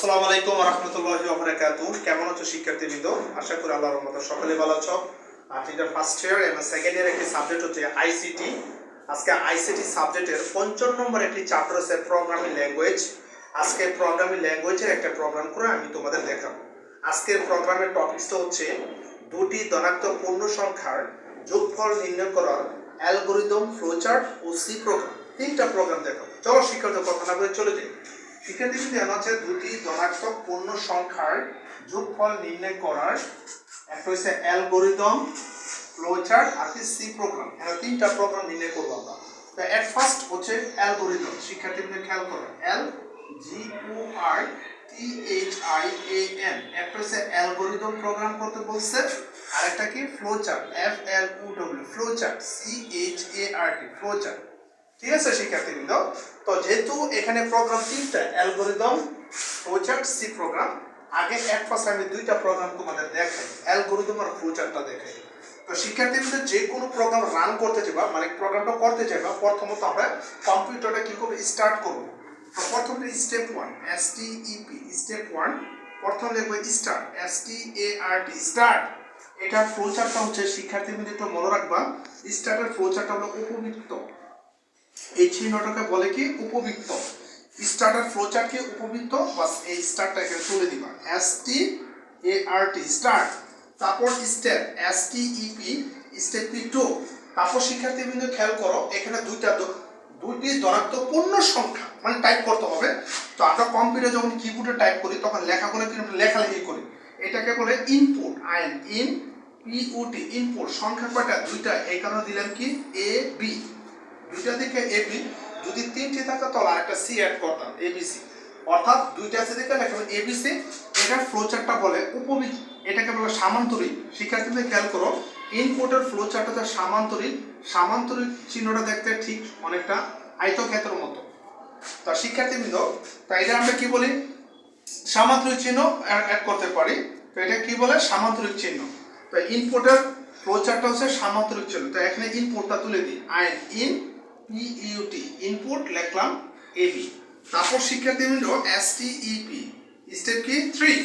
আসসালামু আলাইকুম ওয়া রাহমাতুল্লাহি ওয়া বারাকাতুহু। কেমন আছো শিক্ষার্থীবৃন্দ? আশা করি আল্লাহর রহমতে সকলে ভালো আছো। এটা ফার্স্ট ইয়ার এবং সেকেন্ড ইয়ার একটি সাবজেক্ট হচ্ছে আইসিটি। আজকে আইসিটি সাবজেক্টের ৫৫ নম্বর একটি চ্যাপ্টার আছে প্রোগ্রামিং ল্যাঙ্গুয়েজ। আজকে প্রোগ্রামিং ল্যাঙ্গুয়েজের একটা প্রোগ্রাম করে আমি তোমাদের দেখাবো। আজকের প্রোগ্রামের টপিকটা হচ্ছে দুটি ধনাত্মক পূর্ণ সংখ্যার যোগফল নির্ণয় করার অ্যালগরিদম, ফ্লোচার্ট ও সি প্রোগ্রাম। তিনটা প্রোগ্রাম দেখাবো। চলো শিক্ষার্থী কথা না বলে চলে যাই। শিক্ষার্থী যদি জানা আছে দুটি ধনাত্মক পূর্ণ সংখ্যার যোগফল নির্ণয় করার একটা হচ্ছে অ্যালগরিদম, ফ্লোচার্ট আর সি প্রোগ্রাম। এরা তিনটা প্রোগ্রাম নির্ণয় করবো আমরা। তো এট ফার্স্ট হচ্ছে অ্যালগরিদম। শিক্ষার্থীদের খেয়াল করো, L G O R T H I A M. একটা হচ্ছে অ্যালগরিদম প্রোগ্রাম করতে বলছে, আর একটা কি flowchart, F L O W, flowchart, C H A R T, flowchart. ঠিক আছে শিক্ষার্থীবৃন্দ? তো যেহেতু এখানে প্রোগ্রাম তিনটা, অ্যালগরিদম, ফ্লোচার্ট, সি প্রোগ্রাম, আগে এক ফার্স্ট আমি দুইটা প্রোগ্রাম তোমাদের দেখাই, অ্যালগরিদম আর ফ্লোচার্টটা দেখাই। তো শিক্ষার্থীবৃন্দ যে কোনো প্রোগ্রাম রান করতে চাইবা, মানে প্রোগ্রামটা করতে চাইবা, প্রথমত আমরা কম্পিউটারটা কি করব, স্টার্ট করব। তো প্রথমে step 1 S T E P, step 1 প্রথম লিখব স্টার্ট, এস টি এ আর টি, স্টার্ট। এটা ফ্লোচার্টটা হচ্ছে শিক্ষার্থীবৃন্দ একটু মনে রাখবা, স্টার্টের ফ্লোচার্টটা হলো উপবৃত্ত। এই চিহ্নটাকে বলে কি উপবৃত্ত। স্টার্টার ফ্লোচার্টকে উপবৃত্ত, বাস এই স্টার্টটা এখানে তুলে দিবা, এস টি এ আর টি, স্টার্ট। তারপর step S T E P, step P 2। তারপর শিক্ষার্থীবৃন্দ খেয়াল করো, এখানে দুটি ধনাত্মক পূর্ণ সংখ্যা মানে টাইপ করতে হবে। তো আমরা কম্পিউটারে যখন কিবোর্ডে টাইপ করি তখন লেখাগুলো কিন্তু লেখালেখি করি, এটাকে বলে ইনপুট, আইন ইন পিউটি, ইনপুট। সংখ্যা কয়টা? দুইটা, এই কারণে দিলাম কি এ বি, দুইটা দিকে এ বি। যদি তিনটি থাকে তাহলে আরেকটা সি অ্যাড করতাম, এবিসি। অর্থাৎ দুইটা আছে দিকে লেখা এবিসি। এটা ফ্লোচার্টটা বলে উপবৃত্ত, এটাকে বলে সামান্তরিক। শিক্ষার্থীদের খেয়াল করো, ইনপুটের ফ্লোচার্ট হচ্ছে সামান্তরিক। সামান্তরিক চিহ্নটা দেখতে ঠিক অনেকটা আয়তক্ষেত্রের মতো। তো শিক্ষার্থীবৃন্দ, তাই এটা আমরা কি বলি, সামান্তরিক চিহ্ন অ্যাড করতে পারি। তো এটা কি বলে, সামান্তরিক চিহ্ন। তো ইনপুটের ফ্লোচার্টটা হচ্ছে সামান্তরিক চিহ্ন। তো এখানে ইনপুটটা তুলে দিই, আইন ইন পিইউটি, ইনপুট লিখলাম এবি। তারপর শিক্ষার্থীবৃন্দ S T E P, step কি 3।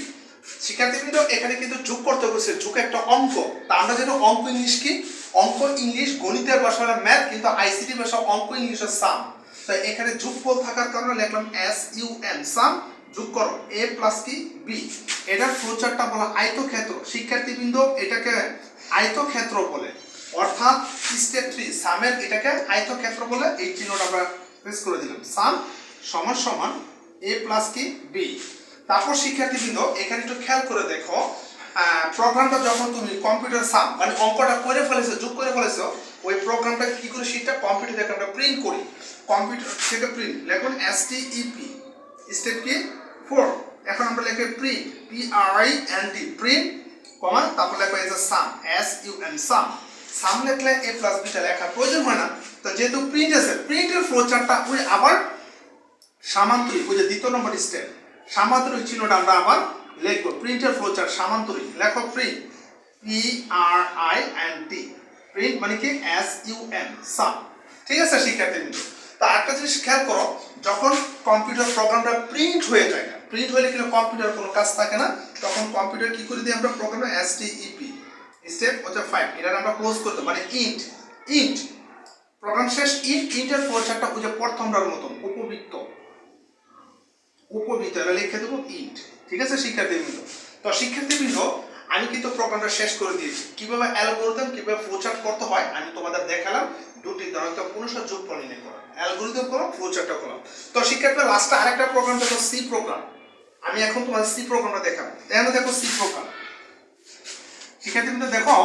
শিক্ষার্থীবৃন্দ এখানে কিন্তু যোগ করতে বলছে, যোগ একটা অঙ্ক। তা আমরা যেন অঙ্ক ইংলিশ কি, অঙ্ক ইংলিশ গণিতের ভাষা ম্যাথ, কিন্তু আইসিটি ভাষা অঙ্ক ইংলিশের সাম। তো এখানে যোগফল থাকার কারণে লিখলাম এস ইউ এম, সাম। যোগ করো এ প্লাস কি বি। এটার ফ্লোচার্টটা বলা আয়তক্ষেত্র। শিক্ষার্থীবৃন্দ এটাকে আয়তক্ষেত্র বলে, অর্থাৎ স্টেপ 3 সামের এটাকে আয়তক্ষেত্র বলে। এই চিহ্নটা আমরা প্রেস করে দিলাম, সাম সমান সমান এ প্লাস কি বি। তারপর শিক্ষার্থীবৃন্দ এখানে একটু খেয়াল করে দেখো, প্রোগ্রামটা যখন তুমি কম্পিউটার সাম মানে অঙ্কটা করে ফেলেছো, যোগ করে ফেলেছো, ওই প্রোগ্রামটা কি করে সেটা কম্পিউটার থেকে আমরা প্রিন্ট করি। কম্পিউটার থেকে প্রিন্ট লিখুন S T E P, step কি 4। এখন আমরা লিখে print, P R I N D, print comma, তারপর লিখবো as a sum, S U M, sum. Sum লিখলে এ প্লাস বিটা লেখার প্রয়োজন হয় না। তো যেহেতু প্রিন্ট আছে, প্রিন্টের ফ্লোচার্টটা ওই আবার সামান্তরিক, ওই যে দ্বিতীয় নম্বর স্টেপ, সামান্তরিক চিহ্নটা আমরা আবার লিখবো। প্রিন্টের ফ্লোচার্ট সামান্তরিক, লেখো print, P R I N T, print মানে কি এস ইউ এম, সাম। ঠিক আছে শিক্ষার্থীবৃন্দ? তা একটা জিনিস খেয়াল করো, যখন কম্পিউটার প্রোগ্রামটা প্রিন্ট হয়ে যায়, প্রিন্ট হলে কিন্তু কম্পিউটার কোনো কাজ থাকে না, তখন কম্পিউটার কি করে দিই আমরা, প্রোগ্রামে S T E P, step হচ্ছে 5, এটা আমরা ক্লোজ করতে মানে ইন্ট, ইন্ট প্রোগ্রাম শেষ। ইন্টের ফ্লোচার্টটা ওই যে প্রথমটার মতন উপবৃত্ত, উপবৃত্ত এটা লিখে দেবো ইন্ট। ঠিক আছে শিক্ষার্থীবৃন্দ? তো শিক্ষার্থীবৃন্দ আমি কিন্তু প্রোগ্রামটা শেষ করে দিয়েছি। কিভাবে অ্যালগরিদম, কিভাবে ফ্লোচার্ট করতে হয় আমি তোমাদের দেখালাম। দুটি ধনাত্মক পূর্ণ সংখ্যার যোগফল নির্ণয় করা, অ্যালগরিদম করো, ফ্লোচার্টটা করলাম। তো শিক্ষার্থীরা লাস্টে আরেকটা প্রোগ্রাম দেখো, সি প্রোগ্রাম। আমি এখন তোমাদের সি প্রোগ্রামটা দেখাবো। এখানে দেখো সি প্রোগ্রাম। শিক্ষার্থীবৃন্দ দেখো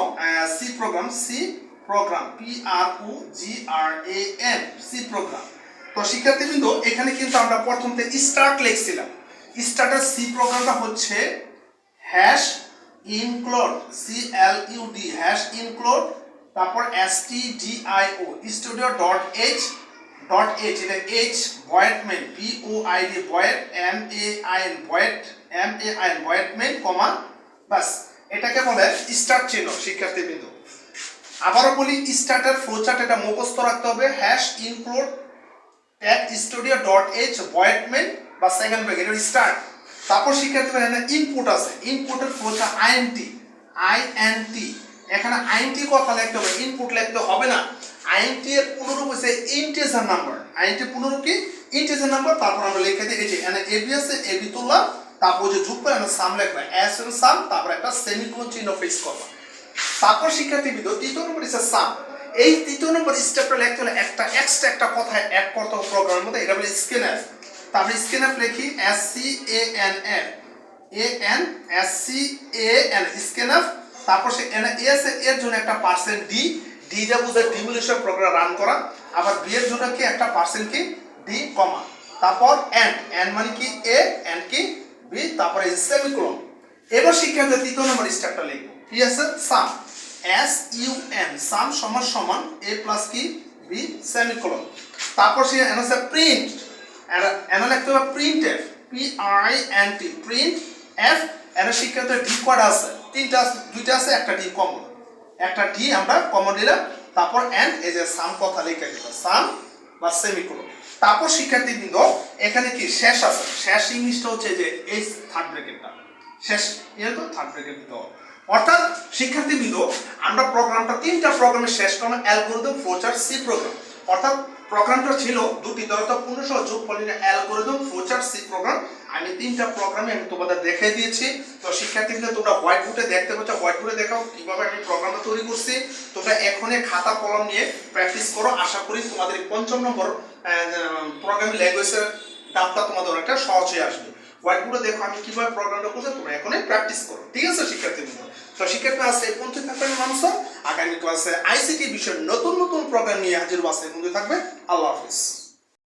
C program, C program, P R O G R A M, C program. তো শিক্ষার্থীবৃন্দ এখানে কিন্তু আমরা প্রথমতে স্টার্ট লিখছিলাম। স্টার্টের সি প্রোগ্রামটা হচ্ছে hash include, C L U D, hash include, তারপর S T D I O, studio dot H, dot H, এটা H void main, P O I D void, M A I N void, M A I N void main comma, বাস এটাকে বলে start চিহ্ন। শিক্ষার্থীবৃন্দ আবারও বলি, স্টার্টের flowchart এটা মুখস্থ রাখতে হবে, hash include tag studio dot H void main বা সেকেন্ড ব্র্যাকেট, এটা স্টার্ট। তারপর শিক্ষার্থীরা এখানে ইনপুট আছে, ইনপুটের ফ্লোটা আইএনটি, এখানে আইএনটি কথা লিখতে হবে, ইনপুট লিখতে হবে না। আইএনটি এর পুনরূপ হচ্ছে ইন্টিজার নাম্বার, আইএনটি পুনরূপ কি ইন্টিজার নাম্বার। তারপর আমরা লিখে দিই এই যে এখানে এবি আছে, এবি তুললাম, তারপর যে যোগ করে এখানে সাম লিখবে, এস এর সাম, তারপর একটা সেমিকোলন চিহ্ন ফিক্স করবা। তারপর শিক্ষার্থীবৃন্দ তৃতীয় নম্বর হচ্ছে সাম। এই তৃতীয় নম্বর স্টেপটা লিখতে হলে একটা এক্সট্রা একটা কথা অ্যাড করতে হবে প্রোগ্রামের মধ্যে, এটা বলে স্ক্যানএফ। তারপর স্ক্যানএফ লিখি SCANF স্ক্যানএফ। তারপর সে এস এর জন্য একটা পার্সেন্ট ডি, ডি যা বোঝায় ডিমোলিশন প্রোগ্রাম রান করা। আবার বি এর জন্য কি একটা পার্সেন্ট কি ডি কমা, তারপর এন্ড মানে কি এ, এন্ড কি বি, তারপরে সেমিকোলন। এবার শিক্ষার্থী তৃতীয় নম্বর স্টেপটা লিখবো কি আছে সাম, SUM সাম সমান সমান a প্লাস কি b সেমিকোলন। তারপর সে এনসার প্রিন্ট, এনা লিখতে হবে প্রিন্টএফ PRINT প্রিন্টএফ। এর শিক্ষার্থী ডি কোড আছে, তিনটা আছে, দুইটা আছে, একটা ডি কমন, একটা ডি আমরা কমন নিলাম। তারপর এন্ড এই যে সাম কথা লিখে দিলাম, সাম বা সেমিকোলন। তারপর শিক্ষার্থীবৃন্দ এখানে কি শেষ আছে, শেষ ইংলিশটা হচ্ছে যে এই থার্ড ব্র্যাকেটটা শেষ, এর তো থার্ড ব্র্যাকেট দিতে হবে। অর্থাৎ শিক্ষার্থীবৃন্দ আমরা প্রোগ্রামটা তিনটা প্রোগ্রামে শেষ করলাম, অ্যালগরিদম, ফ্লোচার্ট, সি প্রোগ্রাম। অর্থাৎ প্রোগ্রামটা ছিল দুটি ধরো পূর্ণসহ যোগ পলিনা অ্যালগরিদম, ফ্লোচার্ট, সি প্রোগ্রাম। আমি তিনটা প্রোগ্রামে আমি তোমাদের দেখিয়ে দিয়েছি। তো শিক্ষার্থীবৃন্দ তোমরা হোয়াইট বোর্ডে দেখতে পাচ্ছ, হোয়াইট বোর্ডে দেখাও কিভাবে আমি প্রোগ্রামটা তৈরি করছি। তোমরা এখনই খাতা কলম নিয়ে প্র্যাকটিস করো, আশা করি তোমাদের ৫ম নম্বর প্রোগ্রামিং ল্যাঙ্গুয়েজের দামটা তোমাদের অনেকটা সহজ হয়ে আসবে। হোয়াইট বোর্ডে দেখো আমি কিভাবে প্রোগ্রামটা করছি, তোমরা এখনই প্র্যাকটিস করো, ঠিক আছে শিক্ষার্থীবৃন্দ? তো শিক্ষার্থী আছে এই পর্যন্ত থাকবেন মানুষ, আগামী ক্লাসে আইসিটি বিষয়ে নতুন নতুন প্রোগ্রাম নিয়ে হাজির বাসে থাকবে। আল্লাহ হাফিজ।